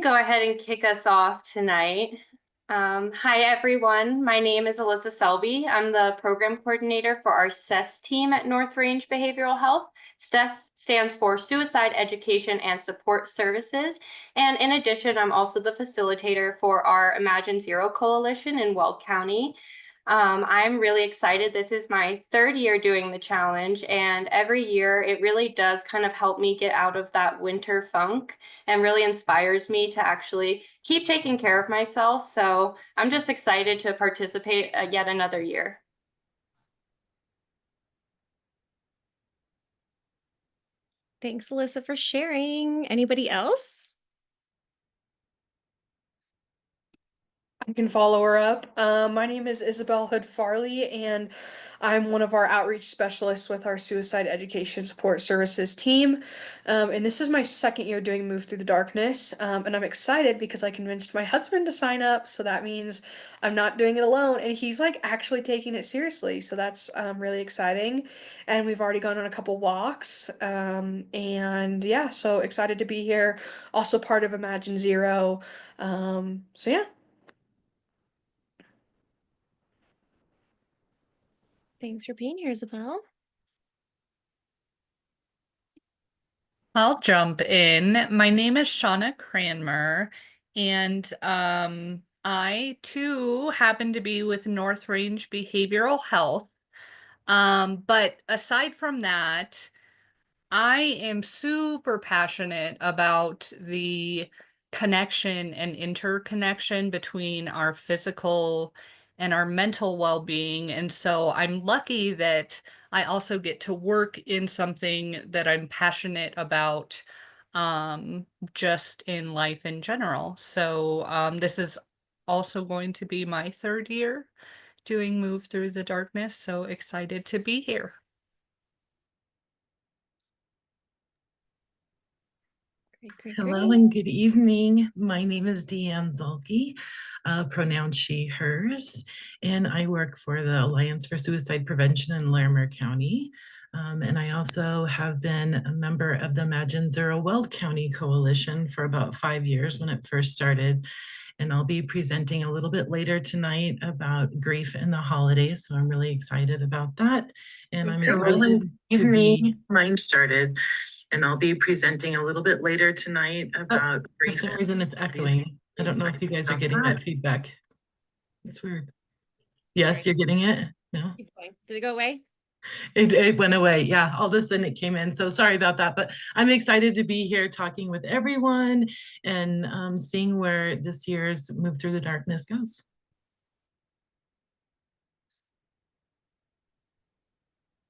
Go ahead and kick us off tonight. Hi, everyone. My name is Alyssa Selby. I'm the program coordinator for our SES team at North Range Behavioral Health. SES stands for Suicide Education and Support Services. And in addition, I'm also the facilitator for our Imagine Zero Coalition in Weld County. I'm really excited. This is my third year doing the challenge, and every year it really does kind of help me get out of that winter funk and really inspires me to actually keep taking care of myself. So I'm just excited to participate yet another year. Thanks, Alyssa, for sharing. Anybody else? I can follow her up. My name is Isabel Hood Farley, and I'm one of our outreach specialists with our Suicide Education Support Services team. And this is my second year doing Move Through the Darkness. And I'm excited because I convinced my husband to sign up, so that means I'm not doing it alone, and he's like actually taking it seriously. So that's really exciting. And we've already gone on a couple walks. And yeah, so excited to be here. Also part of Imagine Zero. So yeah. Thanks for being here, Isabel. I'll jump in. My name is Shauna Cranmer, and I too happen to be with North Range Behavioral Health. But aside from that, I am super passionate about the connection and interconnection between our physical and our mental well-being. And so I'm lucky that I also get to work in something that I'm passionate about just in life in general. So this is also going to be my third year doing Move Through the Darkness. So excited to be here. Great. Hello and good evening. My name is Deanne Zolke, pronouns she, hers, and I work for the Alliance for Suicide Prevention in Larimer County. And I also have been a member of the Imagine Zero Weld County Coalition for about 5 years when it first started. And I'll be presenting a little bit later tonight about grief in the holidays. So I'm really excited about that. And I'm excited to be mine started. And I'll be presenting a little bit later tonight about. For some reason it's echoing. I don't know if you guys are getting that feedback. It's weird. Yes, you're getting it? No? Keep going. Did it go away? It went away. Yeah, all of a sudden it came in. So sorry about that, but I'm excited to be here talking with everyone and seeing where this year's Move Through the Darkness goes.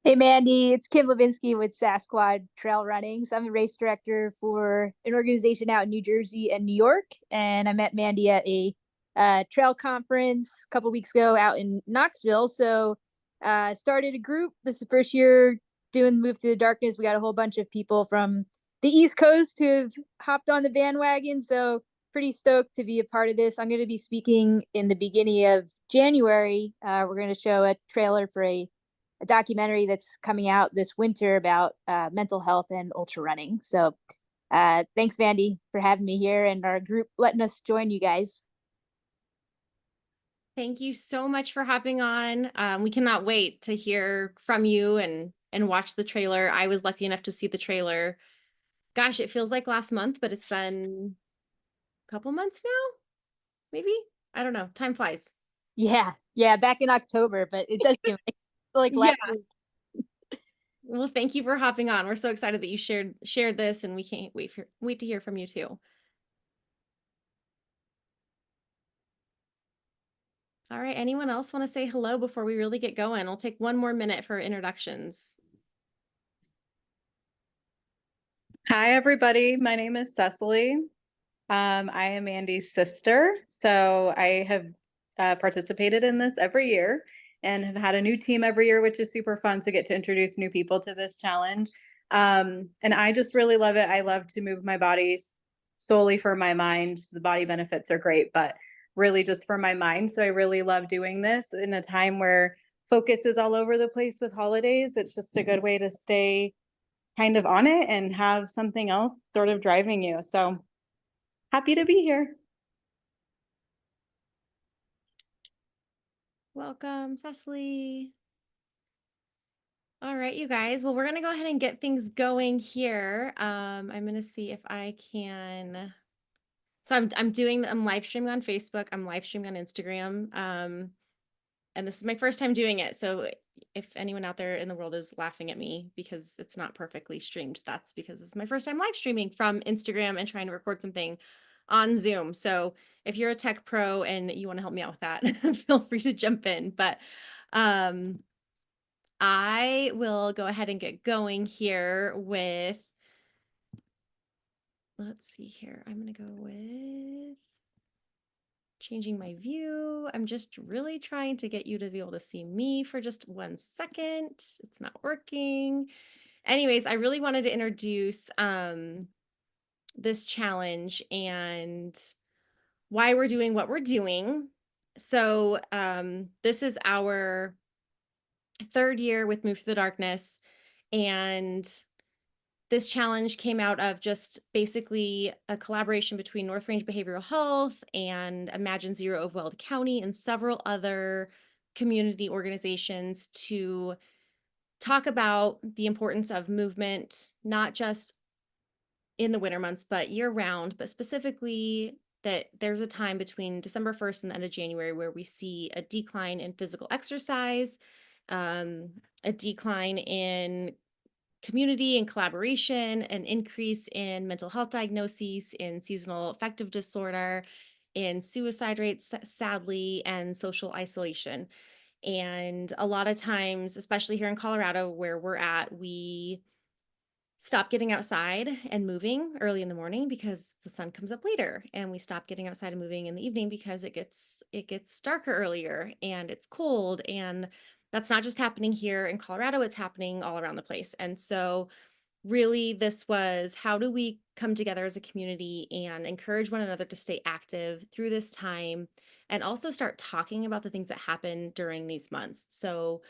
Hey Mandy, it's Kim Levinsky with Sasquatch Trail Running. So I'm the race director for an organization out in New Jersey and New York. And I met Mandy at a trail conference a couple weeks ago out in Knoxville. So started a group. This is the first year doing Move to the Darkness. We got a whole bunch of people from the East Coast who have hopped on the bandwagon. So pretty stoked to be a part of this. I'm going to be speaking in the beginning of January. We're going to show a trailer for a documentary that's coming out this winter about mental health and ultra running. So thanks, Vandy, for having me here and our group letting us join you guys. Thank you so much for hopping on. We cannot wait to hear from you and watch the trailer. I was lucky enough to see the trailer. Gosh, it feels like last month, but it's been a couple months now, maybe? I don't know. Time flies. Yeah, back in October, but it does seem like last week. Well, thank you for hopping on. We're so excited that you shared this, and we can't wait to hear from you too. All right, anyone else want to say hello before we really get going? We'll take one more minute for introductions. Hi, everybody. My name is Cecily. I am Andy's sister. So I have participated in this every year and have had a new team every year, which is super fun to get to introduce new people to this challenge. And I just really love it. I love to move my body solely for my mind. The body benefits are great, but really just for my mind. So I really love doing this in a time where focus is all over the place with holidays. It's just a good way to stay kind of on it and have something else sort of driving you. So Happy to be here. Welcome, Cecily. All right, you guys. Well, we're gonna go ahead and get things going here. I'm gonna see if I can. So I'm live streaming on Facebook. I'm live streaming on Instagram. And this is my first time doing it. So if anyone out there in the world is laughing at me because it's not perfectly streamed, that's because it's my first time live streaming from Instagram and trying to record something on Zoom. So if you're a tech pro and you want to help me out with that, feel free to jump in. But I will go ahead and get going here with, let's see here. I'm going to go with changing my view. I'm just really trying to get you to be able to see me for just 1 second. It's not working. Anyways, I really wanted to introduce this challenge and why we're doing what we're doing. So this is our 3rd year with Move Through the Darkness, and this challenge came out of just basically a collaboration between North Range Behavioral Health and Imagine Zero of Weld County and several other community organizations to talk about the importance of movement, not just in the winter months, but year round, but specifically that there's a time between December 1st and the end of January where we see a decline in physical exercise, a decline in community and collaboration, an increase in mental health diagnoses, in seasonal affective disorder, in suicide rates, sadly, and social isolation. And a lot of times, especially here in Colorado, where we're at, we stop getting outside and moving early in the morning because the sun comes up later, and we stop getting outside and moving in the evening because it gets darker earlier and it's cold. And that's not just happening here in Colorado, it's happening all around the place. And so really this was, how do we come together as a community and encourage one another to stay active through this time and also start talking about the things that happen during these months. So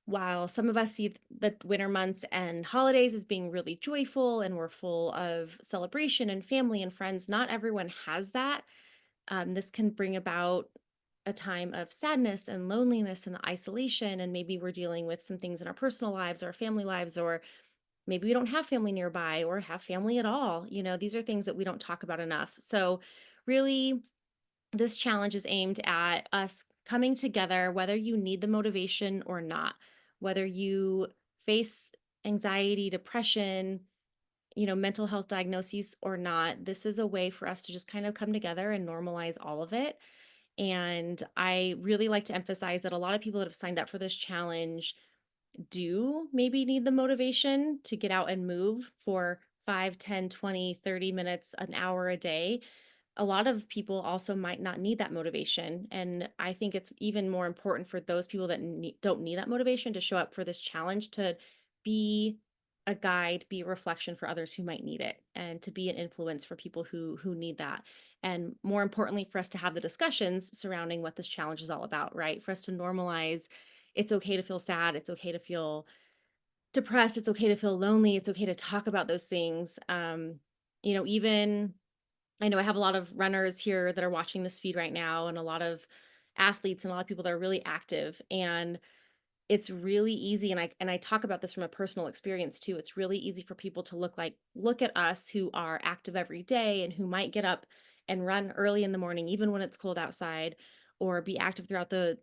while some of us see the winter months and holidays as being really joyful and we're full of celebration and family and friends, not everyone has that. This can bring about a time of sadness and loneliness and isolation. And maybe we're dealing with some things in our personal lives or our family lives, or maybe we don't have family nearby or have family at all. You know, these are things that we don't talk about enough. So really, this challenge is aimed at us coming together, whether you need the motivation or not, whether you face anxiety, depression, mental health diagnoses or not. This is a way for us to just kind of come together and normalize all of it. And I really like to emphasize that a lot of people that have signed up for this challenge do maybe need the motivation to get out and move for 5, 10, 20, 30 minutes, an hour a day. A lot of people also might not need that motivation. And I think it's even more important for those people that don't need that motivation to show up for this challenge, to be a guide, be a reflection for others who might need it, and to be an influence for people who need that. And more importantly, for us to have the discussions surrounding what this challenge is all about, right? For us to normalize, it's okay to feel sad, it's okay to feel depressed, it's okay to feel lonely, it's okay to talk about those things. Even I know I have a lot of runners here that are watching this feed right now, and a lot of athletes and a lot of people that are really active. And it's really easy, and I talk about this from a personal experience too. It's really easy for people to look at us who are active every day and who might get up and run early in the morning, even when it's cold outside, or be active throughout the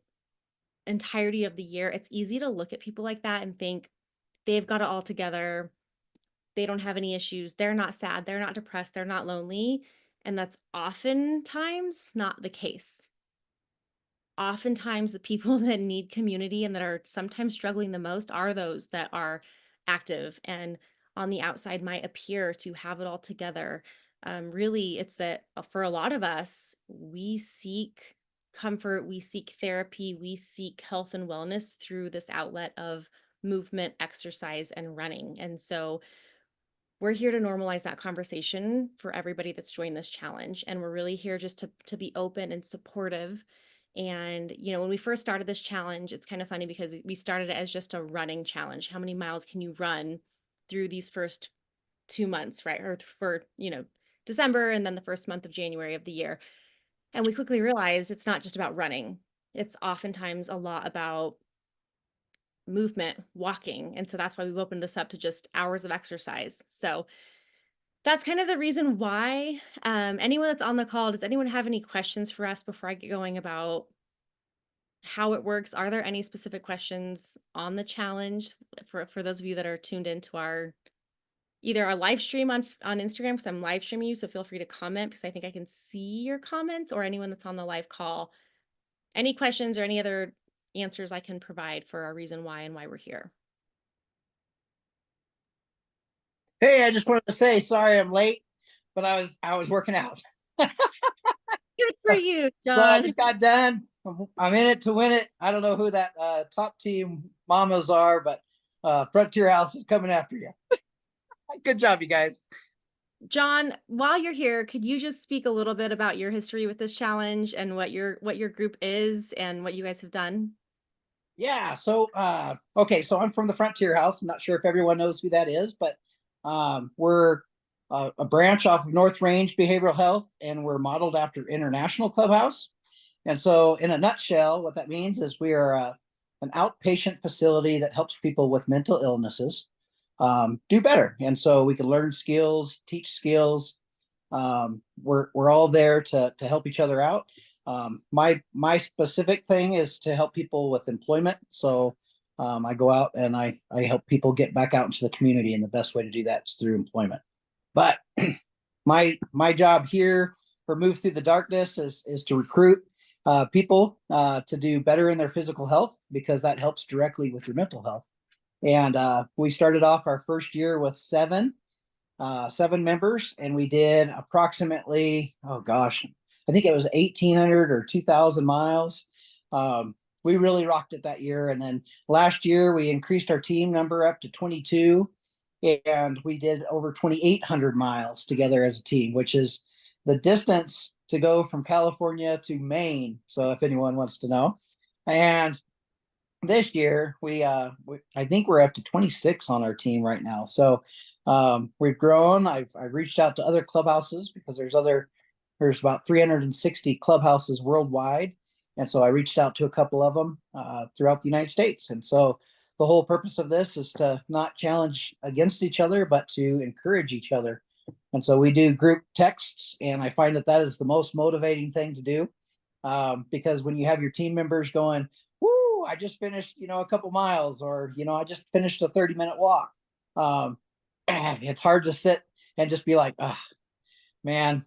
entirety of the year. It's easy to look at people like that and think they've got it all together. They don't have any issues. They're not sad. They're not depressed. They're not lonely. And that's oftentimes not the case. Oftentimes, the people that need community and that are sometimes struggling the most are those that are active and on the outside might appear to have it all together. Really, it's that for a lot of us, we seek comfort, we seek therapy, we seek health and wellness through this outlet of movement, exercise, and running. And so we're here to normalize that conversation for everybody that's joined this challenge. And we're really here just to be open and supportive. And, when we first started this challenge, it's kind of funny because we started it as just a running challenge. How many miles can you run through these first 2 months, right? Or for, December and then the first month of January of the year. And we quickly realized it's not just about running. It's oftentimes a lot about movement, walking. And so that's why we've opened this up to just hours of exercise. So that's kind of the reason why. Anyone that's on the call, does anyone have any questions for us before I get going about how it works? Are there any specific questions on the challenge for those of you that are tuned into our either our live stream on Instagram, because I'm live streaming you, so feel free to comment because I think I can see your comments, or anyone that's on the live call. Any questions or any other answers I can provide for our reason why and why we're here. Hey, I just wanted to say sorry I'm late, but I was working out. Good for you, So I John. just got done. I'm in it to win it. I don't know who that top team mamas are, but Frontier House is coming after you. Good job, you guys. John, while you're here, could you just speak a little bit about your history with this challenge and what your group is and what you guys have done? Yeah, so okay, so I'm from the Frontier House. I'm not sure if everyone knows who that is, but we're a branch off of North Range Behavioral Health, and we're modeled after International Clubhouse. And so in a nutshell, what that means is we are an outpatient facility that helps people with mental illnesses do better. And so we can learn skills, teach skills. We're all there to help each other out. My specific thing is to help people with employment. So I go out and I help people get back out into the community, and the best way to do that is through employment. But my job here for Move Through the Darkness is to recruit people to do better in their physical health, because that helps directly with your mental health. And we started off our first year with seven members, and we did approximately, oh gosh, I think it was 1,800 or 2,000 miles. We really rocked it that year. And then last year we increased our team number up to 22, and we did over 2,800 miles together as a team, which is the distance to go from California to Maine. So if anyone wants to know. And this year I think we're up to 26 on our team right now. So we've grown. I've reached out to other clubhouses, because there's about 360 clubhouses worldwide. And so I reached out to a couple of them throughout the United States. And so the whole purpose of this is to not challenge against each other, but to encourage each other. And so we do group texts, and I find that is the most motivating thing to do, because when you have your team members going, "Woo, I just finished, a couple miles," or, I just finished a 30-minute walk. It's hard to sit and just be like, "Ah, man,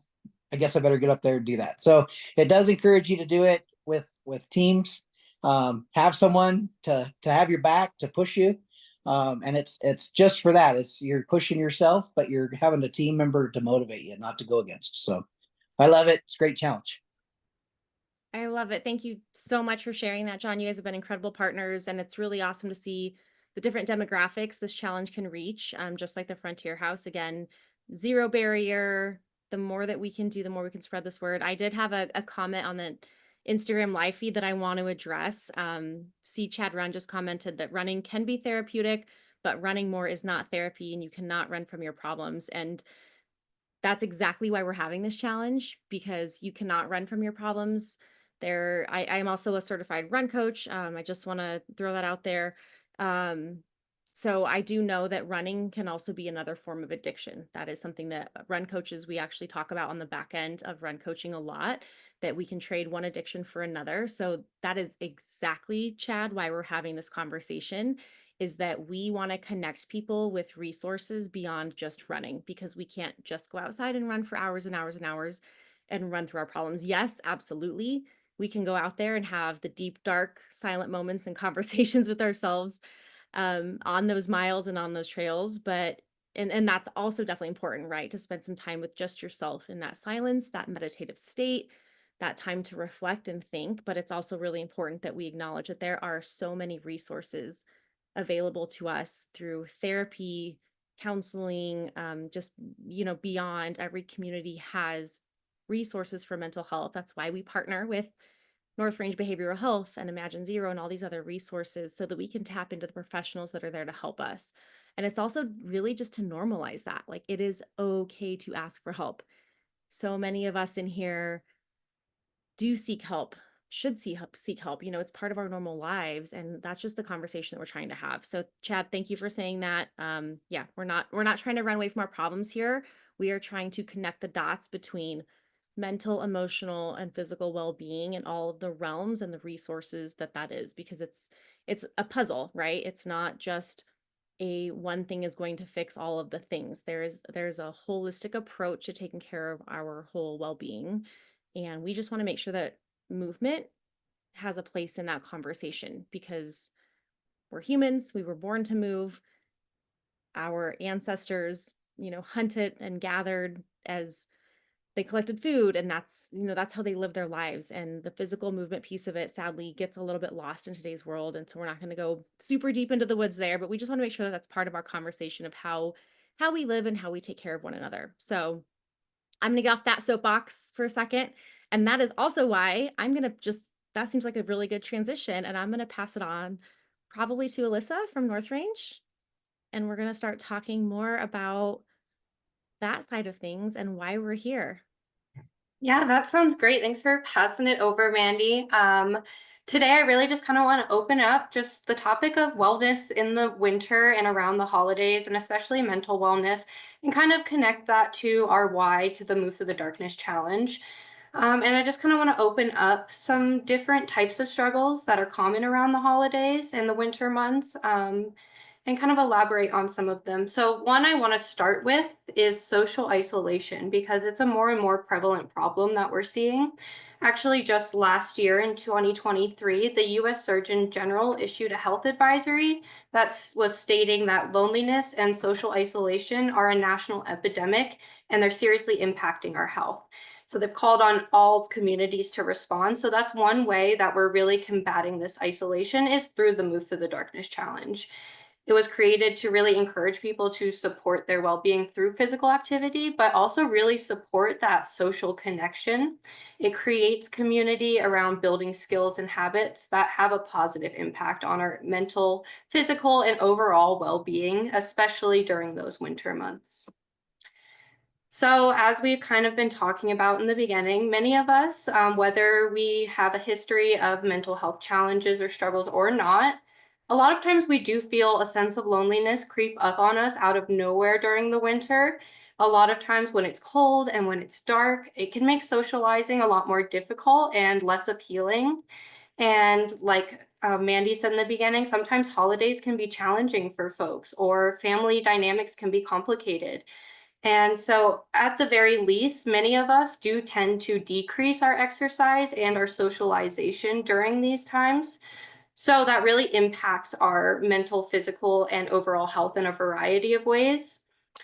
I guess I better get up there and do that." So it does encourage you to do it with teams. Have someone to have your back, to push you. And it's just for that. You're pushing yourself, but you're having a team member to motivate you, not to go against. So I love it. It's a great challenge. I love it. Thank you so much for sharing that, John. You guys have been incredible partners, and it's really awesome to see the different demographics this challenge can reach. Just like the Frontier House, again, zero barrier. The more that we can do, the more we can spread this word. I did have a comment on the Instagram live feed that I want to address. See, Chad Run just commented that running can be therapeutic, but running more is not therapy, and you cannot run from your problems. And that's exactly why we're having this challenge, because you cannot run from your problems. I am also a certified run coach. I just want to throw that out there. So I do know that running can also be another form of addiction. That is something that run coaches, we actually talk about on the back end of run coaching a lot, that we can trade one addiction for another. So that is exactly, Chad, why we're having this conversation, is that we want to connect people with resources beyond just running, because we can't just go outside and run for hours and hours and hours and run through our problems. Yes, absolutely. We can go out there and have the deep, dark, silent moments and conversations with ourselves on those miles and on those trails. But, and that's also definitely important, right? To spend some time with just yourself in that silence, that meditative state, that time to reflect and think. But it's also really important that we acknowledge that there are so many resources available to us through therapy, counseling, just, beyond. Every community has resources for mental health. That's why we partner with North Range Behavioral Health and Imagine Zero and all these other resources, so that we can tap into the professionals that are there to help us. And it's also really just to normalize that. Like, it is okay to ask for help. so many of us in here do seek help, should seek help. You know, it's part of our normal lives, and that's just the conversation that we're trying to have. So Chad, thank you for saying that. Yeah, we're not trying to run away from our problems here. We are trying to connect the dots between mental, emotional, and physical well-being and all of the realms and the resources that is, because it's a puzzle, right? It's not just a one thing is going to fix all of the things. There's a holistic approach to taking care of our whole well-being. And we just want to make sure that movement has a place in that conversation, because we're humans, we were born to move. Our ancestors, you know, hunted and gathered as they collected food, and that's, you know, that's how they live their lives. And the physical movement piece of it sadly gets a little bit lost in today's world. And so we're not going to go super deep into the woods there, but we just want to make sure that that's part of our conversation of how we live and how we take care of one another. So I'm going to get off that soapbox for a second. And that is also why I'm going to just, that seems like a really good transition. And I'm going to pass it on probably to Alyssa from North Range. And we're going to start talking more about that side of things and why we're here. Yeah, that sounds great. Thanks for passing it over, Mandy. Today I really just kind of want to open up just the topic of wellness in the winter and around the holidays, and especially mental wellness, and kind of connect that to our why to the Move Through the Darkness Challenge. And I just kind of want to open up some different types of struggles that are common around the holidays and the winter months. And kind of elaborate on some of them. So one I want to start with is social isolation, because it's a more and more prevalent problem that we're seeing. Actually, just last year in 2023, the US Surgeon General issued a health advisory that was stating that loneliness and social isolation are a national epidemic, and they're seriously impacting our health. So they've called on all communities to respond. So that's one way that we're really combating this isolation, is through the Move Through the Darkness Challenge. It was created to really encourage people to support their well-being through physical activity, but also really support that social connection. It creates community around building skills and habits that have a positive impact on our mental, physical, and overall well-being, especially during those winter months. So as we've kind of been talking about in the beginning, many of us, whether we have a history of mental health challenges or struggles or not, a lot of times we do feel a sense of loneliness creep up on us out of nowhere during the winter. A lot of times when it's cold and when it's dark, it can make socializing a lot more difficult and less appealing. And like Mandy said in the beginning, sometimes holidays can be challenging for folks, or family dynamics can be complicated. And so at the very least, many of us do tend to decrease our exercise and our socialization during these times. So that really impacts our mental, physical, and overall health in a variety of ways.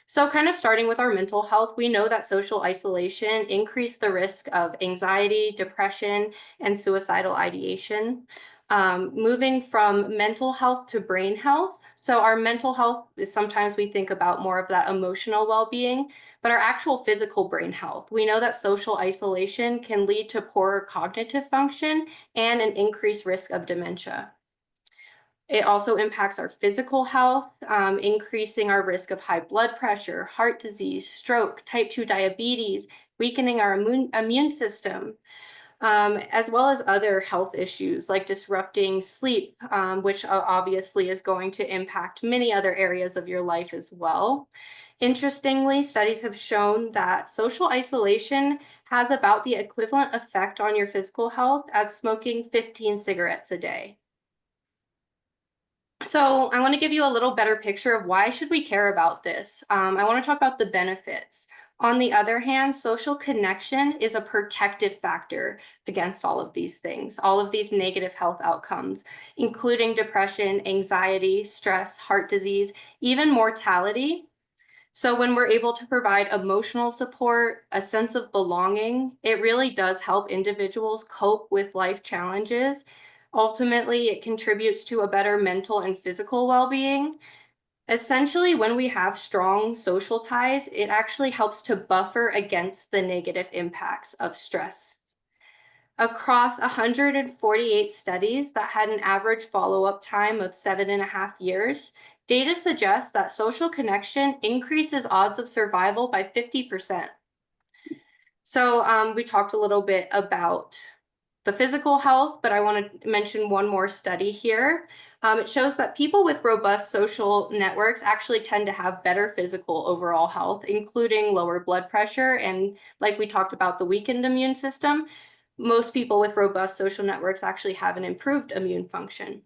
So kind of starting with our mental health, we know that social isolation increases the risk of anxiety, depression, and suicidal ideation. Moving from mental health to brain health. So our mental health is sometimes we think about more of that emotional well-being, but our actual physical brain health. We know that social isolation can lead to poorer cognitive function and an increased risk of dementia. It also impacts our physical health, increasing our risk of high blood pressure, heart disease, stroke, type 2 diabetes, weakening our immune system, as well as other health issues like disrupting sleep, which obviously is going to impact many other areas of your life as well. Interestingly, studies have shown that social isolation has about the equivalent effect on your physical health as smoking 15 cigarettes a day. So I want to give you a little better picture of why should we care about this. I want to talk about the benefits. On the other hand, social connection is a protective factor against all of these things, all of these negative health outcomes, including depression, anxiety, stress, heart disease, even mortality. So when we're able to provide emotional support, a sense of belonging, it really does help individuals cope with life challenges. Ultimately, it contributes to a better mental and physical well-being. Essentially, when we have strong social ties, it actually helps to buffer against the negative impacts of stress. Across 148 studies that had an average follow-up time of 7.5 years, data suggests that social connection increases odds of survival by 50%. So we talked a little bit about the physical health, but I want to mention one more study here. It shows that people with robust social networks actually tend to have better physical overall health, including lower blood pressure. And like we talked about the weakened immune system, most people with robust social networks actually have an improved immune function.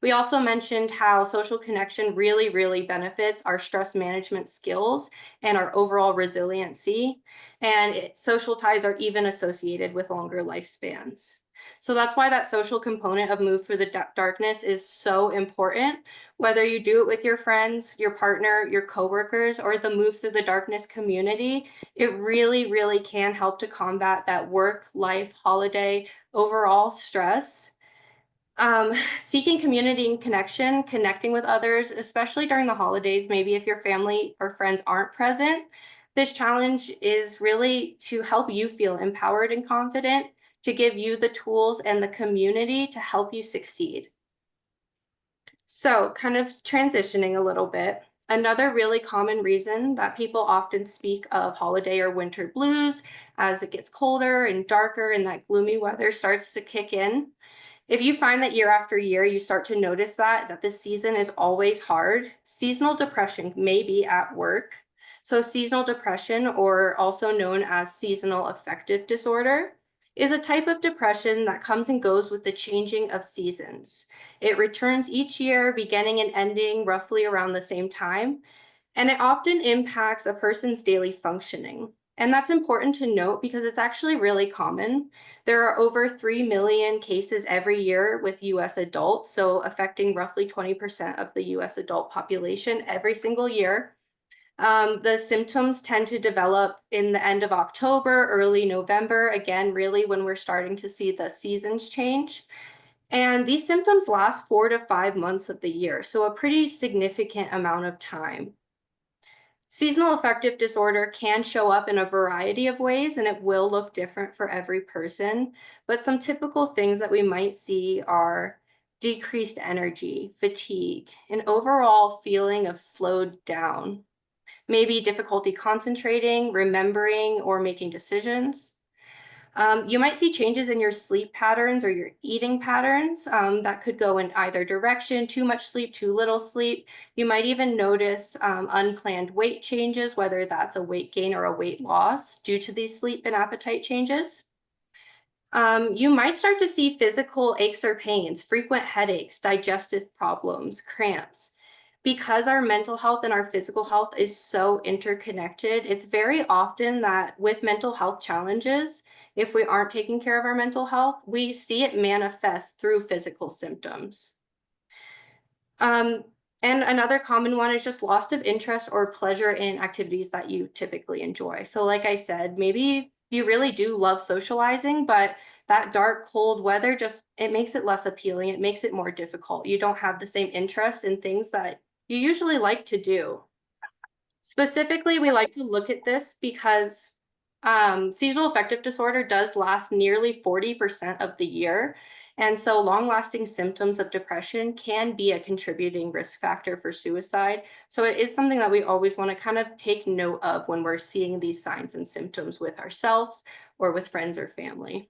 We also mentioned how social connection really, really benefits our stress management skills and our overall resiliency. And social ties are even associated with longer lifespans. So that's why that social component of Move Through the Darkness is so important. Whether you do it with your friends, your partner, your coworkers, or the Move Through the Darkness community, it really, really can help to combat that work, life, holiday, overall stress. Seeking community and connection, connecting with others, especially during the holidays, maybe if your family or friends aren't present, this challenge is really to help you feel empowered and confident, to give you the tools and the community to help you succeed. So kind of transitioning a little bit, another really common reason that people often speak of holiday or winter blues as it gets colder and darker and that gloomy weather starts to kick in. If you find that year after year, you start to notice that this season is always hard, seasonal depression may be at work. So seasonal depression, or also known as seasonal affective disorder, is a type of depression that comes and goes with the changing of seasons. It returns each year, beginning and ending roughly around the same time, and it often impacts a person's daily functioning. And that's important to note because it's actually really common. There are over 3 million cases every year with US adults, so affecting roughly 20% of the US adult population every single year. The symptoms tend to develop in the end of October, early November, again, really when we're starting to see the seasons change. And these symptoms last 4 to 5 months of the year, so a pretty significant amount of time. Seasonal affective disorder can show up in a variety of ways, and it will look different for every person. But some typical things that we might see are decreased energy, fatigue, an overall feeling of slowed down, maybe difficulty concentrating, remembering, or making decisions. You might see changes in your sleep patterns or your eating patterns that could go in either direction, too much sleep, too little sleep. You might even notice unplanned weight changes, whether that's a weight gain or a weight loss due to these sleep and appetite changes. You might start to see physical aches or pains, frequent headaches, digestive problems, cramps. Because our mental health and our physical health is so interconnected, it's very often that with mental health challenges, if we aren't taking care of our mental health, we see it manifest through physical symptoms. And another common one is just loss of interest or pleasure in activities that you typically enjoy. So like I said, maybe you really do love socializing, but that dark, cold weather it makes it less appealing. It makes it more difficult. You don't have the same interest in things that you usually like to do. Specifically, we like to look at this because seasonal affective disorder does last nearly 40% of the year. And so long-lasting symptoms of depression can be a contributing risk factor for suicide. So it is something that we always want to kind of take note of when we're seeing these signs and symptoms with ourselves or with friends or family.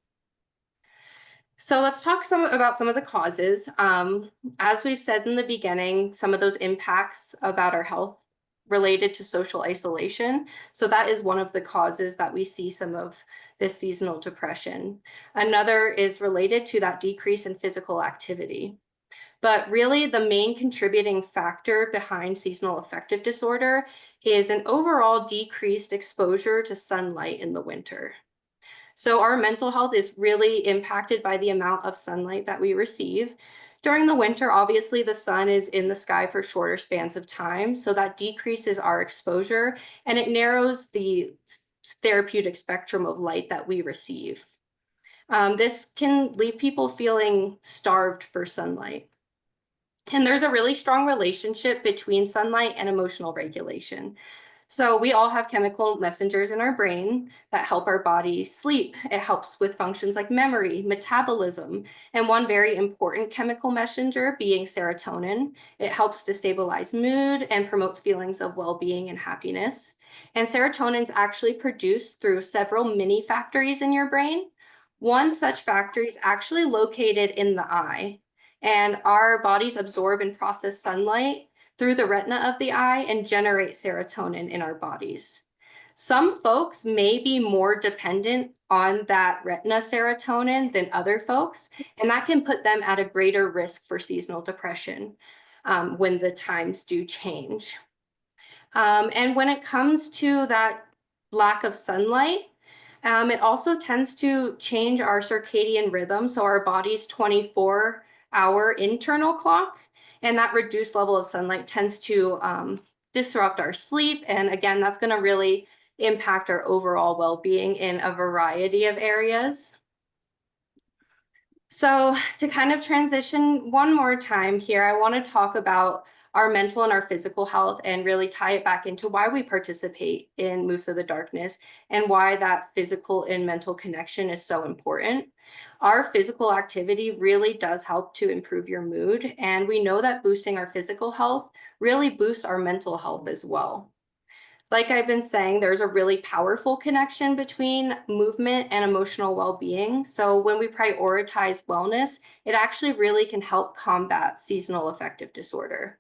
So let's talk about some of the causes. As we've said in the beginning, some of those impacts about our health related to social isolation. So that is one of the causes that we see some of this seasonal depression. Another is related to that decrease in physical activity. But really the main contributing factor behind seasonal affective disorder is an overall decreased exposure to sunlight in the winter. So our mental health is really impacted by the amount of sunlight that we receive. During the winter, obviously the sun is in the sky for shorter spans of time, so that decreases our exposure and it narrows the therapeutic spectrum of light that we receive. This can leave people feeling starved for sunlight. And there's a really strong relationship between sunlight and emotional regulation. So we all have chemical messengers in our brain that help our body sleep. It helps with functions like memory, metabolism, and one very important chemical messenger being serotonin. It helps to stabilize mood and promotes feelings of well-being and happiness. And serotonin is actually produced through several mini factories in your brain. One such factory is actually located in the eye, and our bodies absorb and process sunlight through the retina of the eye and generate serotonin in our bodies. Some folks may be more dependent on that retina serotonin than other folks, and that can put them at a greater risk for seasonal depression when the times do change. And when it comes to that lack of sunlight, it also tends to change our circadian rhythm, so our body's 24-hour internal clock, and that reduced level of sunlight tends to disrupt our sleep. And again, that's going to really impact our overall well-being in a variety of areas. So to kind of transition one more time here, I want to talk about our mental and our physical health and really tie it back into why we participate in Move Through the Darkness and why that physical and mental connection is so important. Our physical activity really does help to improve your mood, and we know that boosting our physical health really boosts our mental health as well. Like I've been saying, there's a really powerful connection between movement and emotional well-being. So when we prioritize wellness, it actually really can help combat seasonal affective disorder.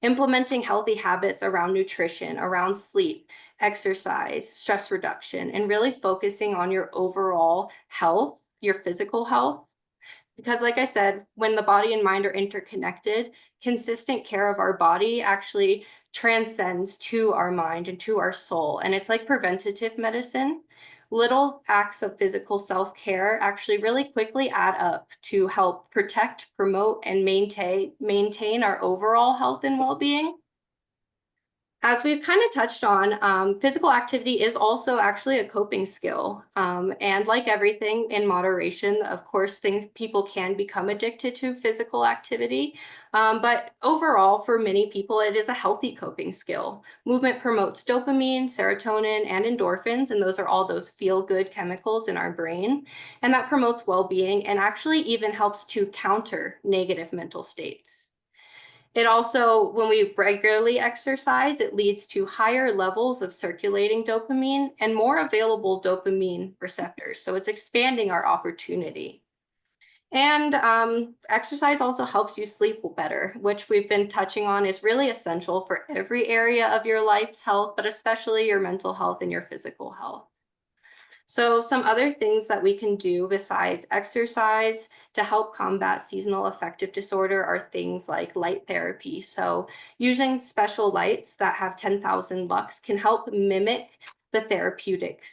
Implementing healthy habits around nutrition, around sleep, exercise, stress reduction, and really focusing on your overall health, your physical health. Because like I said, when the body and mind are interconnected, consistent care of our body actually transcends to our mind and to our soul. And it's like preventative medicine. Little acts of physical self-care actually really quickly add up to help protect, promote, and maintain our overall health and well-being. As we've kind of touched on, physical activity is also actually a coping skill. And like everything in moderation, of course, people can become addicted to physical activity. But overall, for many people, it is a healthy coping skill. Movement promotes dopamine, serotonin, and endorphins, and those are all those feel-good chemicals in our brain. And that promotes well-being and actually even helps to counter negative mental states. It also, when we regularly exercise, it leads to higher levels of circulating dopamine and more available dopamine receptors. So it's expanding our opportunity. And exercise also helps you sleep better, which we've been touching on is really essential for every area of your life's health, but especially your mental health and your physical health. So some other things that we can do besides exercise to help combat seasonal affective disorder are things like light therapy. So using special lights that have 10,000 lux can help mimic the therapeutic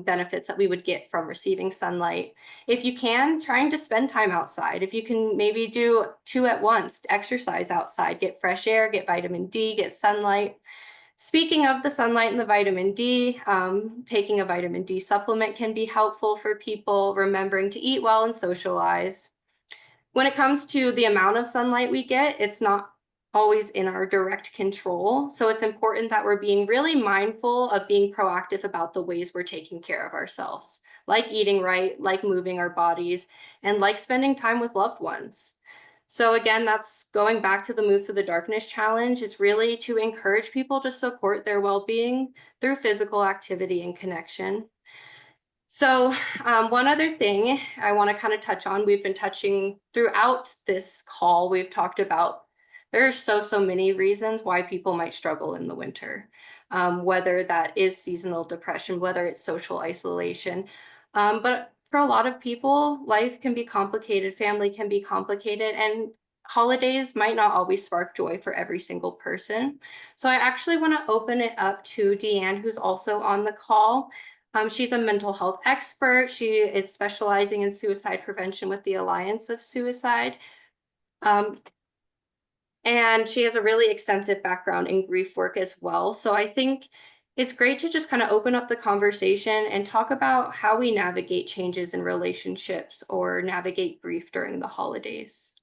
benefits that we would get from receiving sunlight. If you can, trying to spend time outside. If you can maybe do 2 at once, exercise outside, get fresh air, get vitamin D, get sunlight. Speaking of the sunlight and the vitamin D, taking a vitamin D supplement can be helpful for people, remembering to eat well and socialize. When it comes to the amount of sunlight we get, it's not always in our direct control. So it's important that we're being really mindful of being proactive about the ways we're taking care of ourselves, like eating right, like moving our bodies, and like spending time with loved ones. So again, that's going back to the Move Through the Darkness challenge. It's really to encourage people to support their well-being through physical activity and connection. So one other thing I want to kind of touch on, we've been touching throughout this call, we've talked about there are so many reasons why people might struggle in the winter, whether that is seasonal depression, whether it's social isolation. But for a lot of people, life can be complicated, family can be complicated, and holidays might not always spark joy for every single person. So I actually want to open it up to Deanne, who's also on the call. She's a mental health expert. She is specializing in suicide prevention with the Alliance of Suicide. And she has a really extensive background in grief work as well. So I think it's great to just kind of open up the conversation and talk about how we navigate changes in relationships or navigate grief during the holidays.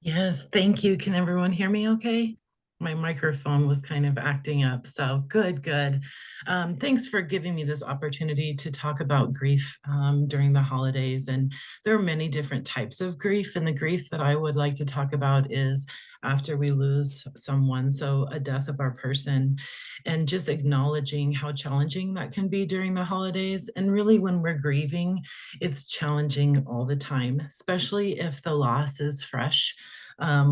Yes, thank you. Can everyone hear me okay? My microphone was kind of acting up, so good. Thanks for giving me this opportunity to talk about grief during the holidays. And there are many different types of grief, and the grief that I would like to talk about is after we lose someone, so a death of our person, and just acknowledging how challenging that can be during the holidays. And really, when we're grieving, it's challenging all the time, especially if the loss is fresh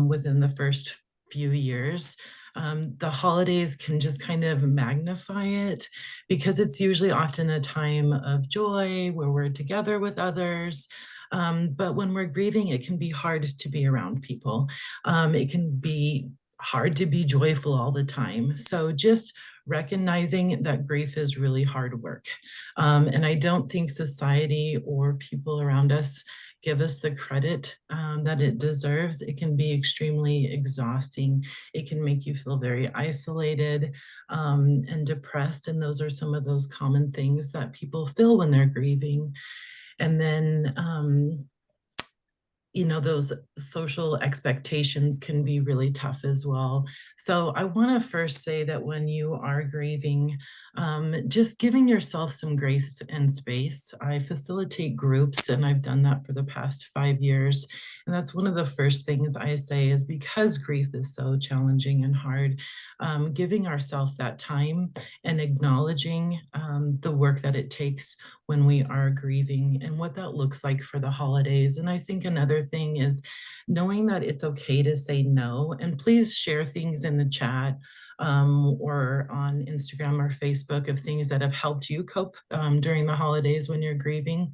within the first few years. The holidays can just kind of magnify it because it's usually often a time of joy where we're together with others. But when we're grieving, it can be hard to be around people. It can be hard to be joyful all the time. So just recognizing that grief is really hard work. And I don't think society or people around us give us the credit that it deserves. It can be extremely exhausting. It can make you feel very isolated and depressed. And those are some of those common things that people feel when they're grieving. And then, those social expectations can be really tough as well. So I want to first say that when you are grieving, just giving yourself some grace and space. I facilitate groups, and I've done that for the past 5 years. And that's one of the first things I say is because grief is so challenging and hard, giving ourselves that time and acknowledging the work that it takes when we are grieving and what that looks like for the holidays. And I think another thing is knowing that it's okay to say no. And please share things in the chat or on Instagram or Facebook of things that have helped you cope during the holidays when you're grieving.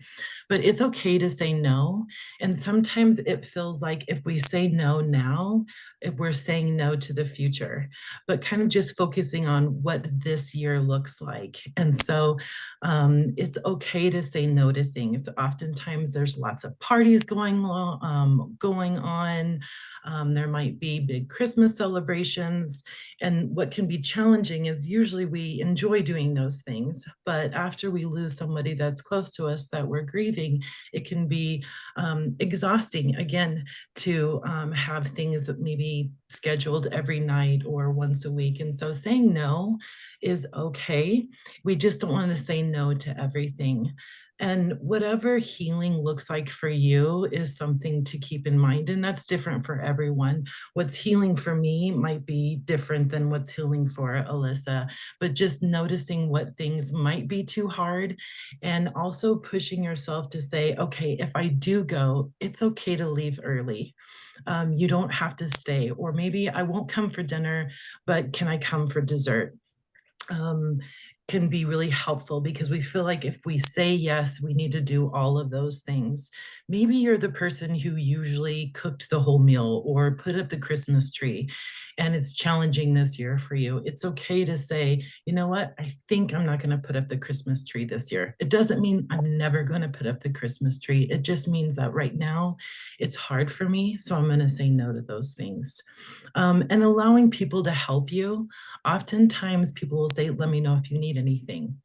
But it's okay to say no. And sometimes it feels like if we say no now, if we're saying no to the future, but kind of just focusing on what this year looks like. And so it's okay to say no to things. Oftentimes there's lots of parties going on. There might be big Christmas celebrations. And what can be challenging is usually we enjoy doing those things, but after we lose somebody that's close to us that we're grieving, it can be exhausting again to have things that maybe scheduled every night or once a week. And so saying no is okay. We just don't want to say no to everything. And whatever healing looks like for you is something to keep in mind. And that's different for everyone. What's healing for me might be different than what's healing for Alyssa, but just noticing what things might be too hard and also pushing yourself to say, okay, if I do go, it's okay to leave early. You don't have to stay, or maybe I won't come for dinner, but can I come for dessert? Can be really helpful because we feel like if we say yes, we need to do all of those things. Maybe you're the person who usually cooked the whole meal or put up the Christmas tree, and it's challenging this year for you. It's okay to say, you know what, I think I'm not going to put up the Christmas tree this year. It doesn't mean I'm never going to put up the Christmas tree. It just means that right now it's hard for me, so I'm going to say no to those things. And allowing people to help you. Oftentimes people will say, let me know if you need anything,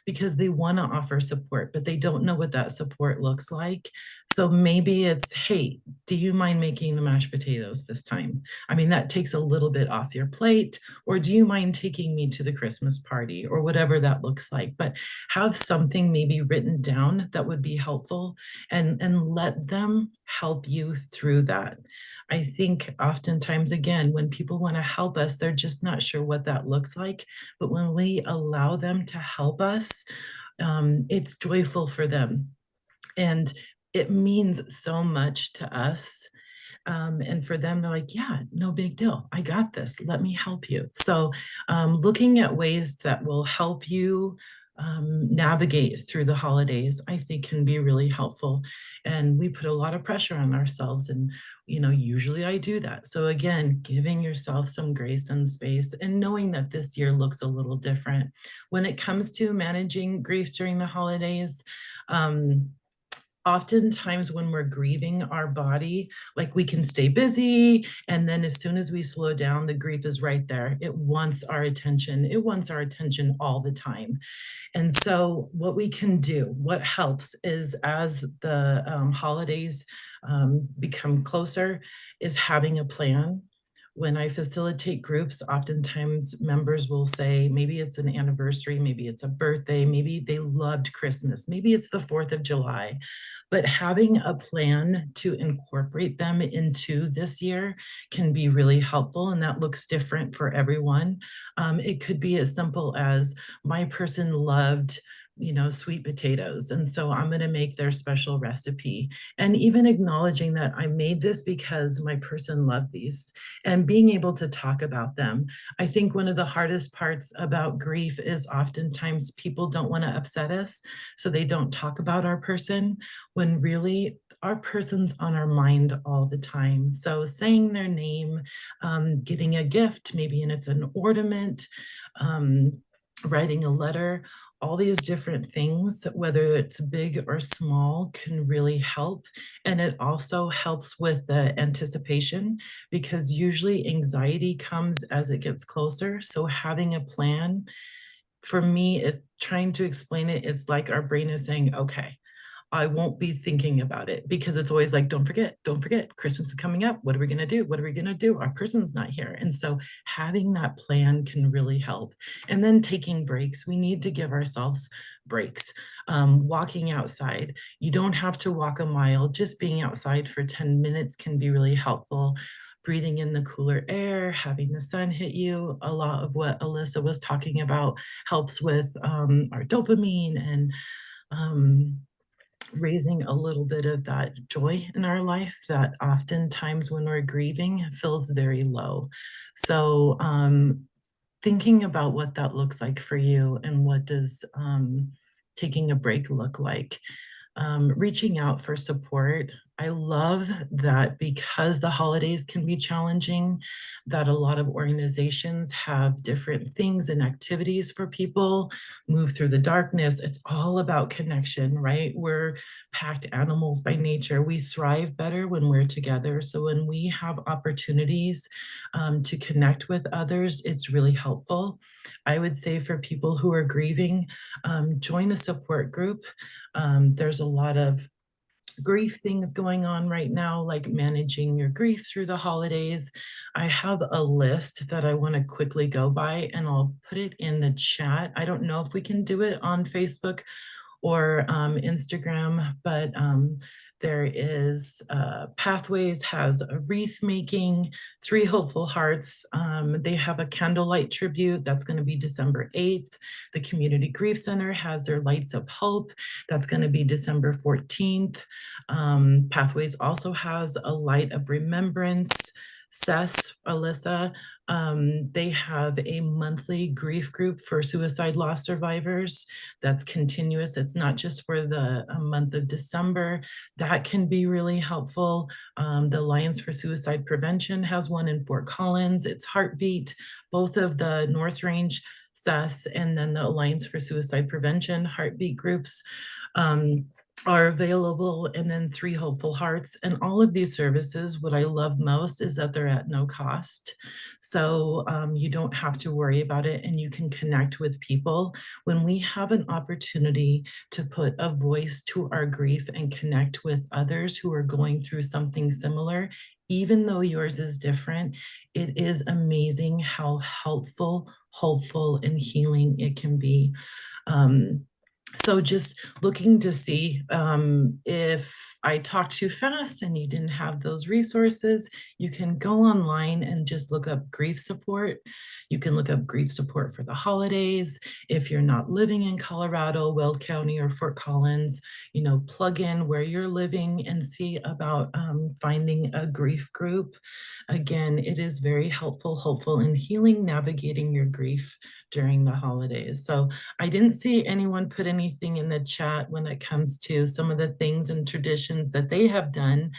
because they want to offer support, but they don't know what that support looks like. So maybe it's, hey, do you mind making the mashed potatoes this time? I mean, that takes a little bit off your plate. Or do you mind taking me to the Christmas party, or whatever that looks like? But have something maybe written down that would be helpful, and let them help you through that. I think oftentimes, again, when people want to help us, they're just not sure what that looks like. But when we allow them to help us, it's joyful for them. And it means so much to us. And for them, they're like, yeah, no big deal. I got this. Let me help you. So looking at ways that will help you navigate through the holidays, I think can be really helpful. And we put a lot of pressure on ourselves, and usually I do that. So again, giving yourself some grace and space, and knowing that this year looks a little different. When it comes to managing grief during the holidays, oftentimes when we're grieving our body, like we can stay busy, and then as soon as we slow down, the grief is right there. It wants our attention. It wants our attention all the time. And so what we can do, what helps is, as the holidays become closer, is having a plan. when I facilitate groups, oftentimes members will say, maybe it's an anniversary, maybe it's a birthday, maybe they loved Christmas, maybe it's the 4th of July. But having a plan to incorporate them into this year can be really helpful, and that looks different for everyone. It could be as simple as my person loved sweet potatoes. And so I'm going to make their special recipe. And even acknowledging that I made this because my person loved these and being able to talk about them. I think one of the hardest parts about grief is oftentimes people don't want to upset us, so they don't talk about our person when really our person's on our mind all the time. So saying their name, getting a gift, maybe and it's an ornament, writing a letter, all these different things, whether it's big or small, can really help. And it also helps with the anticipation, because usually anxiety comes as it gets closer. So having a plan, for me, trying to explain it, it's like our brain is saying, okay, I won't be thinking about it, because it's always like, don't forget, Christmas is coming up. What are we going to do? What are we going to do? Our person's not here. And so having that plan can really help. And then taking breaks. We need to give ourselves breaks. Walking outside. You don't have to walk a mile. Just being outside for 10 minutes can be really helpful. Breathing in the cooler air, having the sun hit you. A lot of what Alyssa was talking about helps with our dopamine and raising a little bit of that joy in our life that oftentimes when we're grieving feels very low. So thinking about what that looks like for you, and what does taking a break look like. Reaching out for support. I love that, because the holidays can be challenging, that a lot of organizations have different things and activities for people. Move through the darkness. It's all about connection, right? We're packed animals by nature. We thrive better when we're together. So when we have opportunities to connect with others, it's really helpful. I would say for people who are grieving, join a support group. There's a lot of grief things going on right now, like managing your grief through the holidays. I have a list that I want to quickly go by, and I'll put it in the chat. I don't know if we can do it on Facebook or Instagram, but there is Pathways has a wreath making, 3 Hopeful Hearts. They have a candlelight tribute that's going to be December 8th. The Community Grief Center has their Lights of Hope. That's going to be December 14th. Pathways also has a Light of Remembrance. Alyssa, they have a monthly grief group for suicide loss survivors that's continuous. It's not just for the month of December. That can be really helpful. The Alliance for Suicide Prevention has one in Fort Collins. It's Heartbeat. Both of the North Range SES and then the Alliance for Suicide Prevention Heartbeat groups are available, and then 3 Hopeful Hearts. And all of these services, what I love most is that they're at no cost. So you don't have to worry about it, and you can connect with people. When we have an opportunity to put a voice to our grief and connect with others who are going through something similar, even though yours is different, it is amazing how helpful, hopeful, and healing it can be. So just looking to see if I talk too fast and you didn't have those resources, you can go online and just look up grief support. You can look up grief support for the holidays. If you're not living in Colorado, Weld County or Fort Collins, plug in where you're living and see about finding a grief group. Again, it is very helpful, hopeful, in healing, navigating your grief during the holidays. So I didn't see anyone put anything in the chat when it comes to some of the things and traditions that they have done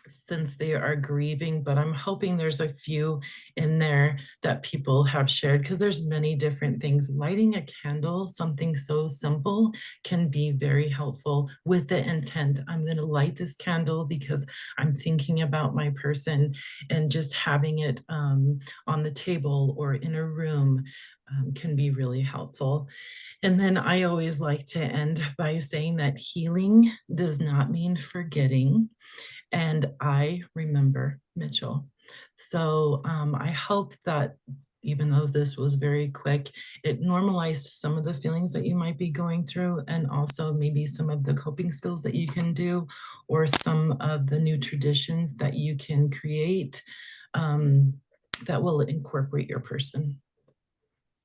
since they are grieving, but I'm hoping there's a few in there that people have shared, because there's many different things. Lighting a candle, something so simple, can be very helpful with the intent, I'm going to light this candle because I'm thinking about my person, and just having it on the table or in a room can be really helpful. And then I always like to end by saying that healing does not mean forgetting. And I remember Mitchell. So I hope that even though this was very quick, it normalized some of the feelings that you might be going through, and also maybe some of the coping skills that you can do, or some of the new traditions that you can create that will incorporate your person.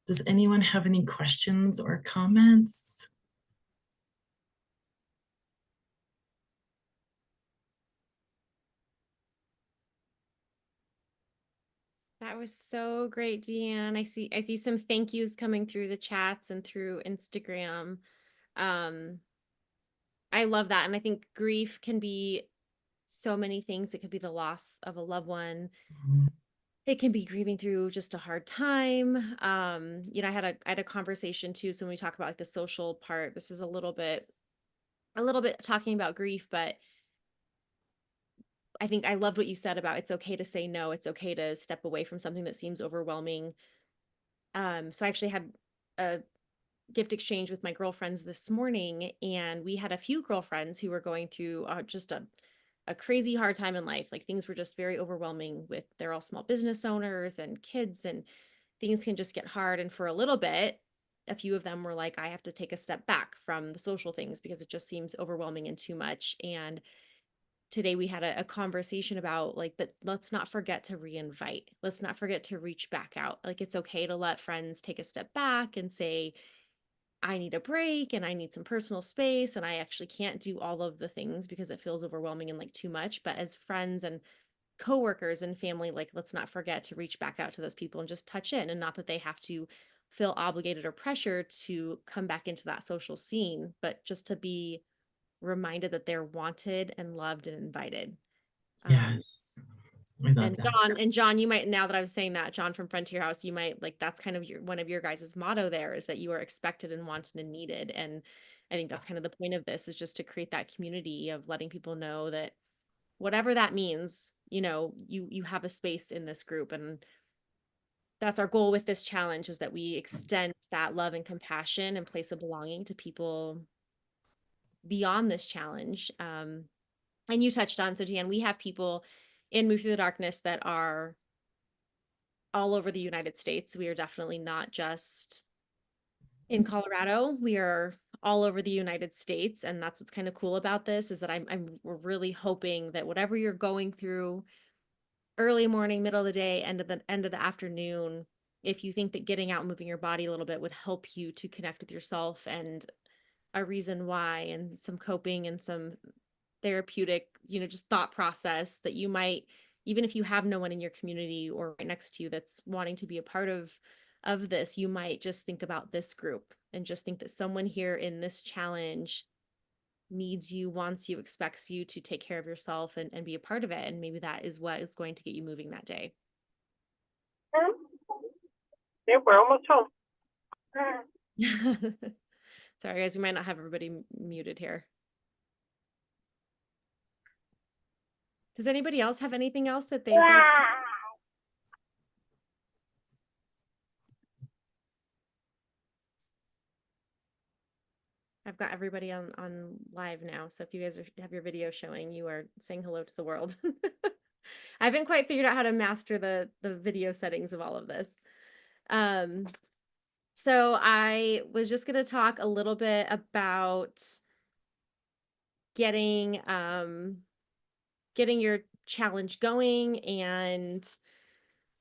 Does anyone have any questions or comments? That was so great, Deanne. I see some thank yous coming through the chats and through Instagram. Um, I love that. And I think grief can be so many things. It could be the loss of a loved one. It can be grieving through just a hard time. You know, I had a conversation too. So when we talk about like the social part, this is a little bit talking about grief, but I think I loved what you said about it's okay to say no. It's okay to step away from something that seems overwhelming. So I actually had a gift exchange with my girlfriends this morning, and we had a few girlfriends who were going through just a crazy hard time in life. Like things were just very overwhelming with, they're all small business owners and kids, and things can just get hard. And for a little bit, a few of them were like, I have to take a step back from the social things because it just seems overwhelming and too much. And today we had a conversation about like, but let's not forget to reinvite. Let's not forget to reach back out. Like it's okay to let friends take a step back and say, I need a break and I need some personal space and I actually can't do all of the things because it feels overwhelming and like too much. But as friends and coworkers and family, like let's not forget to reach back out to those people and just touch in, and not that they have to feel obligated or pressured to come back into that social scene, but just to be reminded that they're wanted and loved and invited. Yes, I love And that. John, you might, now that I was saying that, John from Frontier House, you might like, that's kind of your, one of your guys' motto there is that you are expected and wanted and needed. And I think that's kind of the point of this, is just to create that community of letting people know that whatever that means, you know, you have a space in this group. And that's our goal with this challenge, is that we extend that love and compassion and place of belonging to people beyond this challenge. And you touched on, so Deanne, we have people in Move Through the Darkness that are all over the United States. We are definitely not just in Colorado. We are all over the United States. And that's what's kind of cool about this, is that we're really hoping that whatever you're going through, early morning, middle of the day, end of the afternoon, if you think that getting out and moving your body a little bit would help you to connect with yourself and a reason why, and some coping and some therapeutic, you know, just thought process, that you might, even if you have no one in your community or right next to you that's wanting to be a part of this, you might just think about this group and just think that someone here in this challenge needs you, wants you, expects you to take care of yourself and be a part of it. And maybe that is what is going to get you moving that day. Yeah, we're almost home. Sorry, guys, we might not have everybody muted here. Does anybody else have anything else that they'd like to? I've got everybody on live now, so if you guys have your video showing, you are saying hello to the world. I haven't quite figured out how to master the video settings of all of this. So I was just going to talk a little bit about getting your challenge going and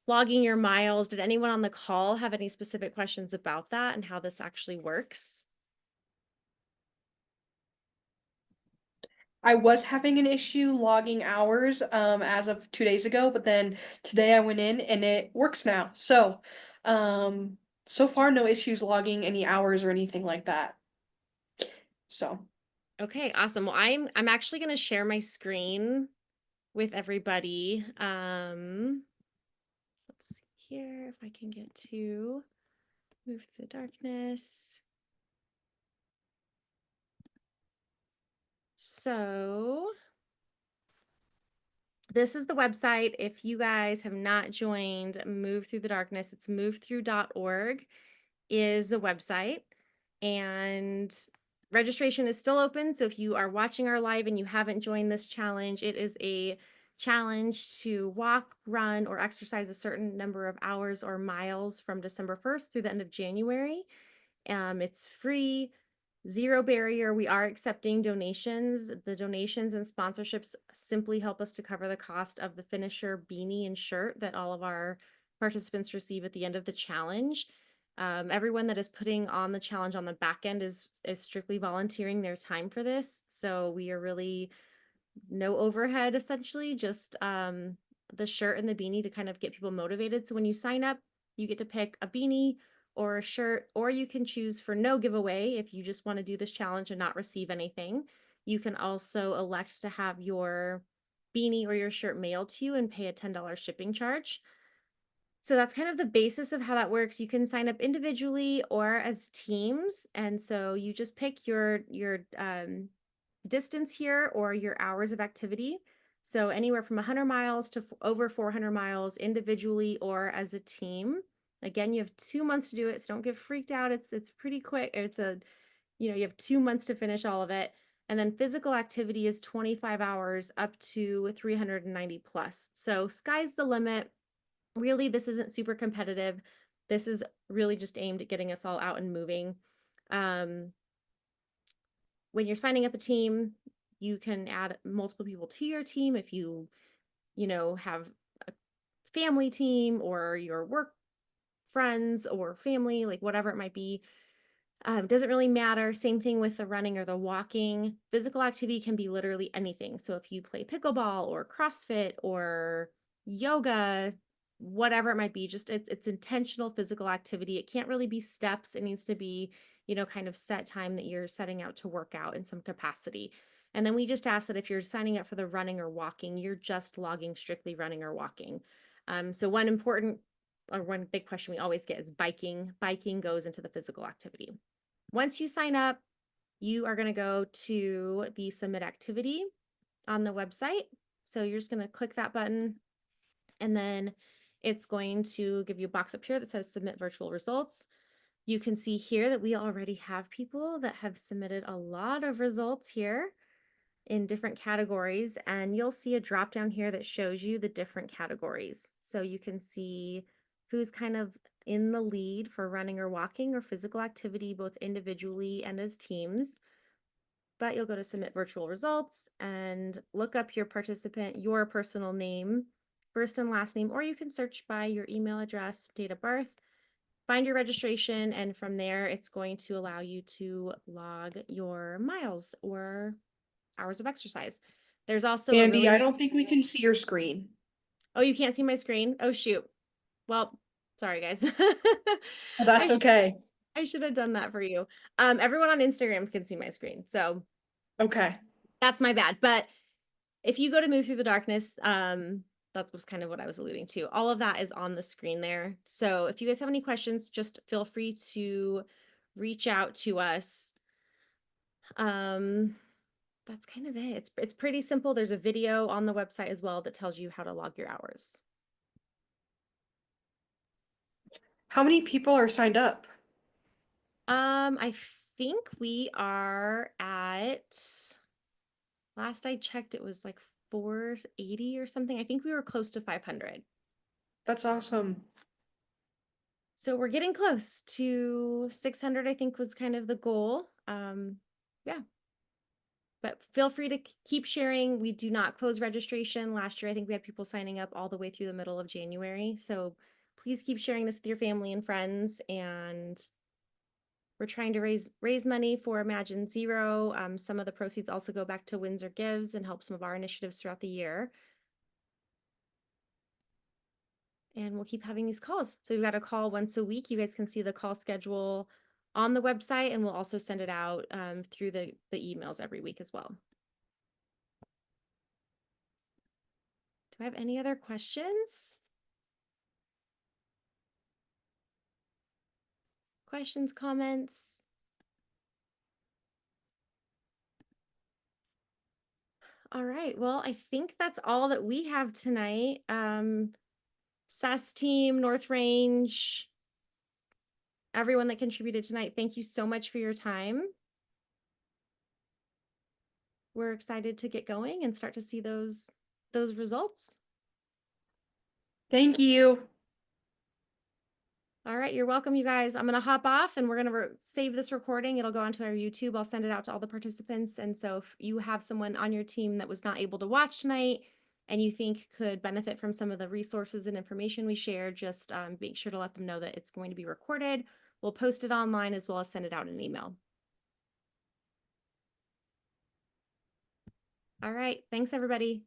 logging your miles. Did anyone on the call have any specific questions about that and how this actually works? I was having an issue logging hours as of 2 days ago, but then today I went in and it works now. So so far no issues logging any hours or anything like that. So Okay, awesome. Well, I'm actually going to share my screen with everybody. Let's see here if I can get to Move Through the Darkness. So this is the website. If you guys have not joined Move Through the Darkness, it's movethrough.org is the website. And registration is still open. So if you are watching our live and you haven't joined this challenge, it is a challenge to walk, run, or exercise a certain number of hours or miles from December 1st through the end of January. It's free, zero barrier. We are accepting donations. The donations and sponsorships simply help us to cover the cost of the finisher beanie and shirt that all of our participants receive at the end of the challenge. Everyone that is putting on the challenge on the back end is strictly volunteering their time for this. So we are really no overhead, essentially, just the shirt and the beanie to kind of get people motivated. So when you sign up, you get to pick a beanie or a shirt, or you can choose for no giveaway if you just want to do this challenge and not receive anything. You can also elect to have your beanie or your shirt mailed to you and pay a $10 shipping charge. So that's kind of the basis of how that works. You can sign up individually or as teams. And so you just pick your distance here or your hours of activity. So anywhere from 100 miles to over 400 miles individually or as a team. Again, you have 2 months to do it, so don't get freaked out. It's pretty quick. You have 2 months to finish all of it. And then physical activity is 25 hours up to 390 plus. So sky's the limit. Really, this isn't super competitive. This is really just aimed at getting us all out and moving. When you're signing up a team, you can add multiple people to your team if you have a family team or your work friends or family, like whatever it might be. Doesn't really matter. Same thing with the running or the walking. Physical activity can be literally anything. So if you play pickleball or CrossFit or yoga, whatever it might be, just it's intentional physical activity. It can't really be steps. It needs to be, kind of set time that you're setting out to work out in some capacity. And then we just ask that if you're signing up for the running or walking, you're just logging strictly running or walking. So one big question we always get is biking. Biking goes into the physical activity. Once you sign up, you are going to go to the submit activity on the website. So you're just going to click that button, and then it's going to give you a box up here that says submit virtual results. You can see here that we already have people that have submitted a lot of results here in different categories, and you'll see a drop down here that shows you the different categories. So you can see who's kind of in the lead for running or walking or physical activity, both individually and as teams. But you'll go to submit virtual results and look up your participant, your personal name, first and last name, or you can search by your email address, date of birth, find your registration, and from there it's going to allow you to log your miles or hours of exercise. There's also Andy, I don't think we can see your screen. Oh, you can't see my screen? Oh, shoot. Well, sorry, guys. Well, that's okay. I should have done that for you. Everyone on Instagram can see my screen, so Okay. that's my bad. But if you go to Move Through the Darkness, that was kind of what I was alluding to. All of that is on the screen there. So if you guys have any questions, just feel free to reach out to us. That's kind of it. It's pretty simple. There's a video on the website as well that tells you how to log your hours. How many people are signed up? I think we are at, last I checked, it was like 480 or something. I think we were close to 500. That's awesome. So we're getting close to 600, I think was kind of the goal. Yeah. But feel free to keep sharing. We do not close registration. Last year, I think we had people signing up all the way through the middle of January. So please keep sharing this with your family and friends. And we're trying to raise money for Imagine Zero. Some of the proceeds also go back to Windsor Gives and help some of our initiatives throughout the year. And we'll keep having these calls. So we've got a call once a week. You guys can see the call schedule on the website, and we'll also send it out through the emails every week as well. Do I have any other questions? Questions, comments? All right, well, I think that's all that we have tonight. SES team, North Range, everyone that contributed tonight, thank you so much for your time. We're excited to get going and start to see those those results. Thank you. All right, you're welcome, you guys. I'm gonna hop off and we're gonna save this recording. It'll go onto our YouTube. I'll send it out to all the participants. And so if you have someone on your team that was not able to watch tonight and you think could benefit from some of the resources and information we shared, just make sure to let them know that it's going to be recorded. We'll post it online as well as send it out in an email. All right, thanks everybody.